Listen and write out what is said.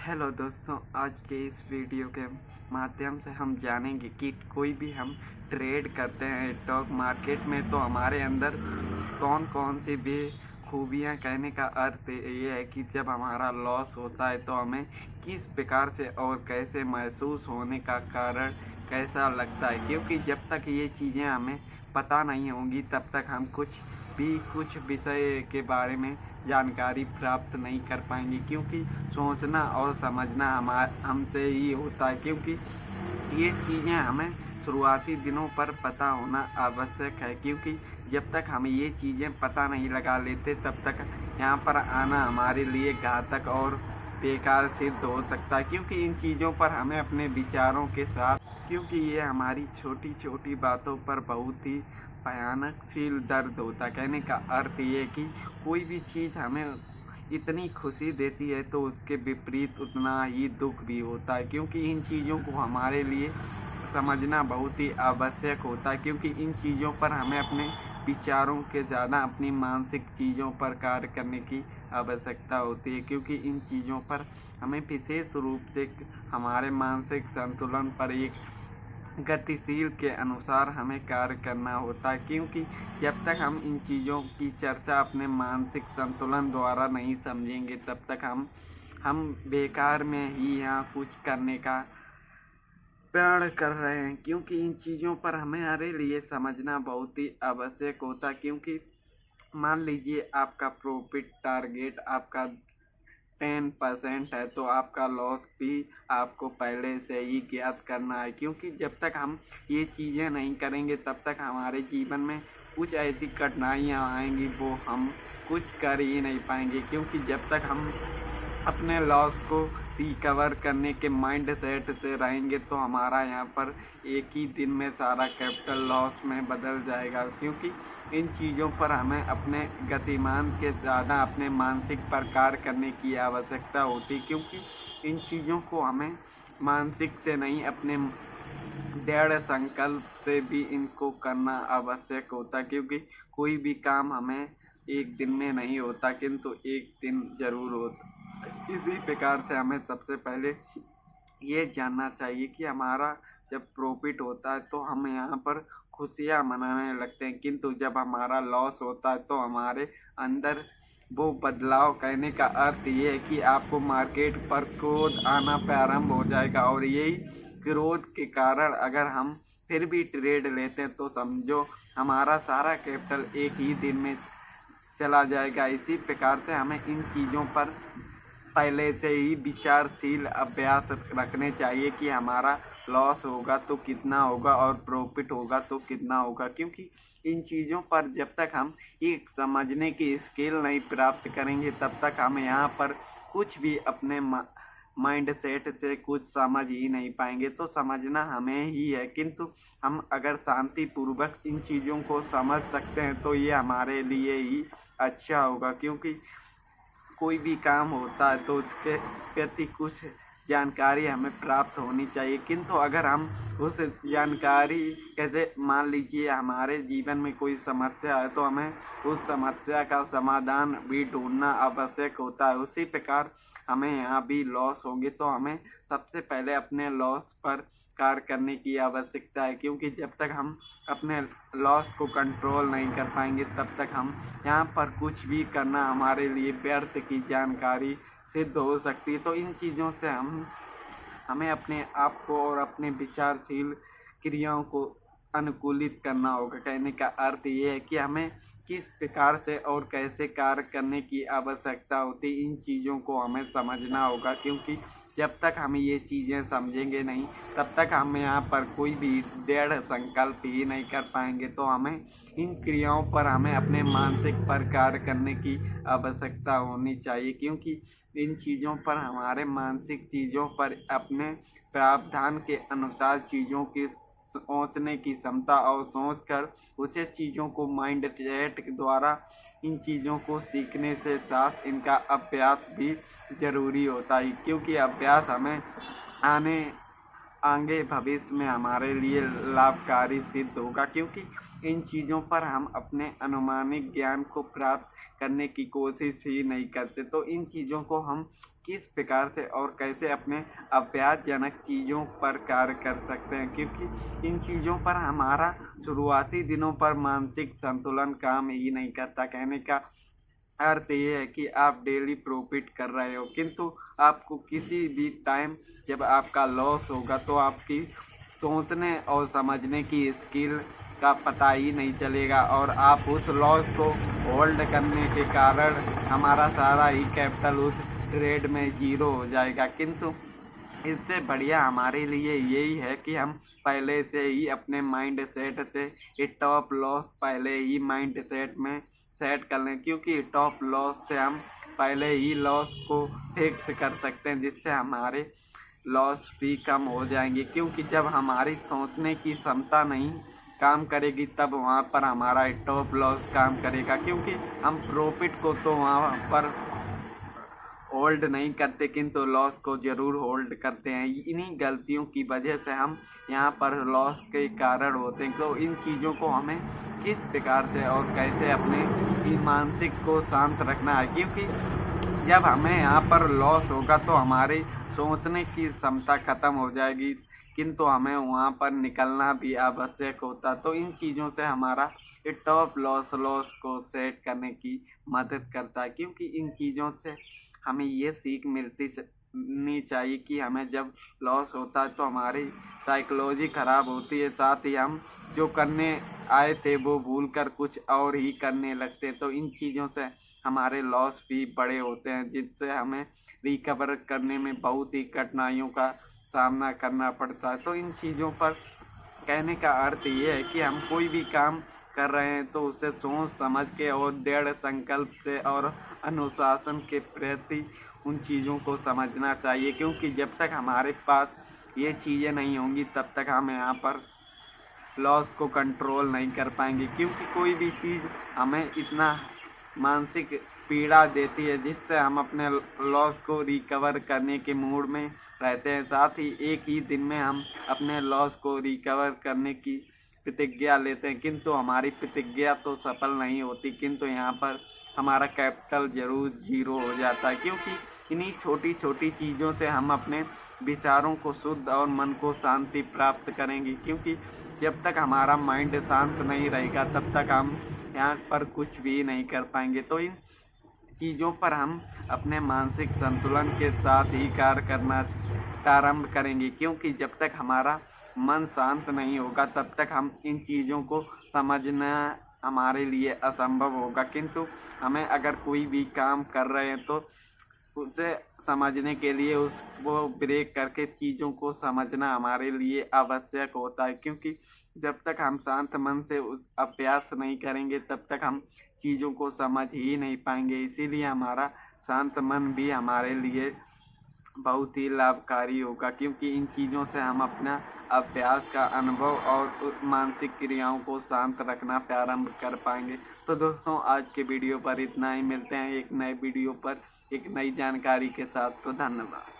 Hello दोस्तों, आज के इस वीडियो के माध्यम से हम जानेंगे कि कोई भी हम ट्रेड करते हैं स्टॉक मार्केट में तो हमारे अंदर कौन कौन सी भी खूबियां। कहने का अर्थ ये है कि जब हमारा लॉस होता है तो हमें किस प्रकार से और कैसे महसूस होने का कारण कैसा लगता है, क्योंकि जब तक ये चीज़ें हमें पता नहीं होंगी तब तक हम कुछ विषय के बारे में जानकारी प्राप्त नहीं कर पाएंगे, क्योंकि सोचना और समझना हमसे ही होता है। क्योंकि ये चीज़ें हमें शुरुआती दिनों पर पता होना आवश्यक है, क्योंकि जब तक हम ये चीज़ें पता नहीं लगा लेते तब तक यहाँ पर आना हमारे लिए घातक और बेकार सिद्ध हो सकता है। क्योंकि इन चीज़ों पर हमें अपने विचारों के साथ, क्योंकि ये हमारी छोटी छोटी बातों पर बहुत ही भयानक शील दर्द होता है। कहने का अर्थ ये कि कोई भी चीज़ हमें इतनी खुशी देती है तो उसके विपरीत उतना ही दुख भी होता है, क्योंकि इन चीज़ों को हमारे लिए समझना बहुत ही आवश्यक होता है। क्योंकि इन चीज़ों पर हमें अपने विचारों के ज़्यादा अपनी मानसिक चीज़ों पर कार्य करने की आवश्यकता होती है, क्योंकि इन चीज़ों पर हमें विशेष रूप से हमारे मानसिक संतुलन पर एक गतिशील के अनुसार हमें कार्य करना होता है। क्योंकि जब तक हम इन चीज़ों की चर्चा अपने मानसिक संतुलन द्वारा नहीं समझेंगे तब तक हम बेकार में ही यहाँ कुछ करने का प्रण कर रहे हैं। क्योंकि इन चीज़ों पर हमारे लिए समझना बहुत ही आवश्यक होता है। क्योंकि मान लीजिए आपका प्रॉफिट टारगेट आपका 10% है तो आपका लॉस भी आपको पहले से ही ज्ञात करना है। क्योंकि जब तक हम ये चीज़ें नहीं करेंगे तब तक हमारे जीवन में कुछ ऐसी कठिनाइयाँ आएंगी वो हम कुछ कर ही नहीं पाएंगे। क्योंकि जब तक हम अपने लॉस को रिकवर करने के माइंड सेट से रहेंगे तो हमारा यहाँ पर एक ही दिन में सारा कैपिटल लॉस में बदल जाएगा। क्योंकि इन चीज़ों पर हमें अपने गतिमान के ज़्यादा अपने मानसिक पर कार्य करने की आवश्यकता होती, क्योंकि इन चीज़ों को हमें मानसिक से नहीं अपने दृढ़ संकल्प से भी इनको करना आवश्यक होता। क्योंकि कोई भी काम हमें एक दिन में नहीं होता किंतु एक दिन जरूर होता। इसी प्रकार से हमें सबसे पहले ये जानना चाहिए कि हमारा जब प्रॉफिट होता है तो हम यहाँ पर खुशियाँ मनाने लगते हैं, किंतु जब हमारा लॉस होता है तो हमारे अंदर वो बदलाव। कहने का अर्थ ये है कि आपको मार्केट पर क्रोध आना प्रारंभ हो जाएगा, और यही क्रोध के कारण अगर हम फिर भी ट्रेड लेते हैं तो समझो हमारा सारा कैपिटल एक ही दिन में चला जाएगा। इसी प्रकार से हमें इन चीज़ों पर पहले से ही विचारशील अभ्यास रखने चाहिए कि हमारा लॉस होगा तो कितना होगा और प्रॉफिट होगा तो कितना होगा। क्योंकि इन चीज़ों पर जब तक हम एक समझने की स्किल नहीं प्राप्त करेंगे तब तक हम यहाँ पर कुछ भी अपने माइंड सेट से कुछ समझ ही नहीं पाएंगे। तो समझना हमें ही है, किंतु हम अगर शांतिपूर्वक इन चीज़ों को समझ सकते हैं तो ये हमारे लिए ही अच्छा होगा। क्योंकि कोई भी काम होता है तो उसके प्रति कुछ जानकारी हमें प्राप्त होनी चाहिए, किंतु अगर हम उस जानकारी, कैसे मान लीजिए हमारे जीवन में कोई समस्या है तो हमें उस समस्या का समाधान भी ढूंढना आवश्यक होता है। उसी प्रकार हमें यहाँ भी लॉस होंगे तो हमें सबसे पहले अपने लॉस पर कार्य करने की आवश्यकता है। क्योंकि जब तक हम अपने लॉस को कंट्रोल नहीं कर पाएंगे तब तक हम यहाँ पर कुछ भी करना हमारे लिए व्यर्थ की जानकारी सिद्ध हो सकती है। तो इन चीज़ों से हमें अपने आप को और अपने विचारशील क्रियाओं को अनुकूलित करना होगा। कहने का अर्थ ये है कि हमें किस प्रकार से और कैसे कार्य करने की आवश्यकता होती है, इन चीज़ों को हमें समझना होगा। क्योंकि जब तक हम ये चीज़ें समझेंगे नहीं तब तक हम यहाँ पर कोई भी दृढ़ संकल्प ही नहीं कर पाएंगे। तो हमें इन क्रियाओं पर हमें अपने मानसिक पर कार्य करने की आवश्यकता होनी चाहिए, क्योंकि इन चीज़ों पर हमारे मानसिक चीज़ों पर अपने प्रावधान के अनुसार चीज़ों की सोचने की क्षमता और सोच कर उचित चीज़ों को माइंड सेट के द्वारा इन चीज़ों को सीखने से साथ इनका अभ्यास भी जरूरी होता है। क्योंकि अभ्यास हमें आने आगे भविष्य में हमारे लिए लाभकारी सिद्ध होगा, क्योंकि इन चीज़ों पर हम अपने अनुमानित ज्ञान को प्राप्त करने की कोशिश ही नहीं करते। तो इन चीज़ों को हम किस प्रकार से और कैसे अपने अभ्यासजनक चीज़ों पर कार्य कर सकते हैं, क्योंकि इन चीज़ों पर हमारा शुरुआती दिनों पर मानसिक संतुलन काम ही नहीं करता। कहने का अर्थ ये है कि आप डेली प्रॉफिट कर रहे हो, किंतु आपको किसी भी टाइम जब आपका लॉस होगा तो आपकी सोचने और समझने की स्किल का पता ही नहीं चलेगा, और आप उस लॉस को होल्ड करने के कारण हमारा सारा ही कैपिटल उस ट्रेड में जीरो हो जाएगा। किंतु इससे बढ़िया हमारे लिए यही है कि हम पहले से ही अपने माइंड सेट से टॉप लॉस पहले ही माइंड सेट में सेट कर लें, क्योंकि टॉप लॉस से हम पहले ही लॉस को फिक्स कर सकते हैं, जिससे हमारे लॉस भी कम हो जाएंगे। क्योंकि जब हमारी सोचने की क्षमता नहीं काम करेगी तब वहाँ पर हमारा टॉप लॉस काम करेगा, क्योंकि हम प्रॉफिट को तो वहाँ पर होल्ड नहीं करते किंतु लॉस को ज़रूर होल्ड करते हैं। इन्हीं गलतियों की वजह से हम यहाँ पर लॉस के कारण होते हैं। तो इन चीज़ों को हमें किस प्रकार से और कैसे अपने मानसिक को शांत रखना है, क्योंकि जब हमें यहाँ पर लॉस होगा तो हमारी सोचने की क्षमता ख़त्म हो जाएगी, किंतु हमें वहाँ पर निकलना भी आवश्यक होता। तो इन चीज़ों से हमारा टॉप लॉस को सेट करने की मदद करता है, क्योंकि इन चीज़ों से हमें ये सीख मिलनी चाहिए कि हमें जब लॉस होता है तो हमारी साइकोलॉजी ख़राब होती है, साथ ही हम जो करने आए थे वो भूल कर कुछ और ही करने लगते। तो इन चीज़ों से हमारे लॉस भी बड़े होते हैं, जिससे हमें रिकवर करने में बहुत ही कठिनाइयों का सामना करना पड़ता है। तो इन चीज़ों पर कहने का अर्थ ये है कि हम कोई भी काम कर रहे हैं तो उसे सोच समझ के और दृढ़ संकल्प से और अनुशासन के प्रति उन चीज़ों को समझना चाहिए, क्योंकि जब तक हमारे पास ये चीज़ें नहीं होंगी तब तक हम यहाँ पर लॉस को कंट्रोल नहीं कर पाएंगे। क्योंकि कोई भी चीज़ हमें इतना मानसिक पीड़ा देती है जिससे हम अपने लॉस को रिकवर करने के मूड में रहते हैं, साथ ही एक ही दिन में हम अपने लॉस को रिकवर करने की प्रतिज्ञा लेते हैं, किंतु हमारी प्रतिज्ञा तो सफल नहीं होती, किंतु यहाँ पर हमारा कैपिटल ज़रूर जीरो हो जाता है। क्योंकि इन्हीं छोटी छोटी चीज़ों से हम अपने विचारों को शुद्ध और मन को शांति प्राप्त करेंगे, क्योंकि जब तक हमारा माइंड शांत नहीं रहेगा तब तक हम यहाँ पर कुछ भी नहीं कर पाएंगे। तो इन चीज़ों पर हम अपने मानसिक संतुलन के साथ ही कार्य करना प्रारंभ करेंगे, क्योंकि जब तक हमारा मन शांत नहीं होगा तब तक हम इन चीज़ों को समझना हमारे लिए असंभव होगा। किंतु हमें अगर कोई भी काम कर रहे हैं तो उसे समझने के लिए उसको ब्रेक करके चीज़ों को समझना हमारे लिए आवश्यक होता है, क्योंकि जब तक हम शांत मन से अभ्यास नहीं करेंगे तब तक हम चीज़ों को समझ ही नहीं पाएंगे। इसीलिए हमारा शांत मन भी हमारे लिए बहुत ही लाभकारी होगा, क्योंकि इन चीज़ों से हम अपना अभ्यास का अनुभव और मानसिक क्रियाओं को शांत रखना प्रारंभ कर पाएंगे। तो दोस्तों आज के वीडियो पर इतना ही, मिलते हैं एक नए वीडियो पर एक नई जानकारी के साथ। तो धन्यवाद।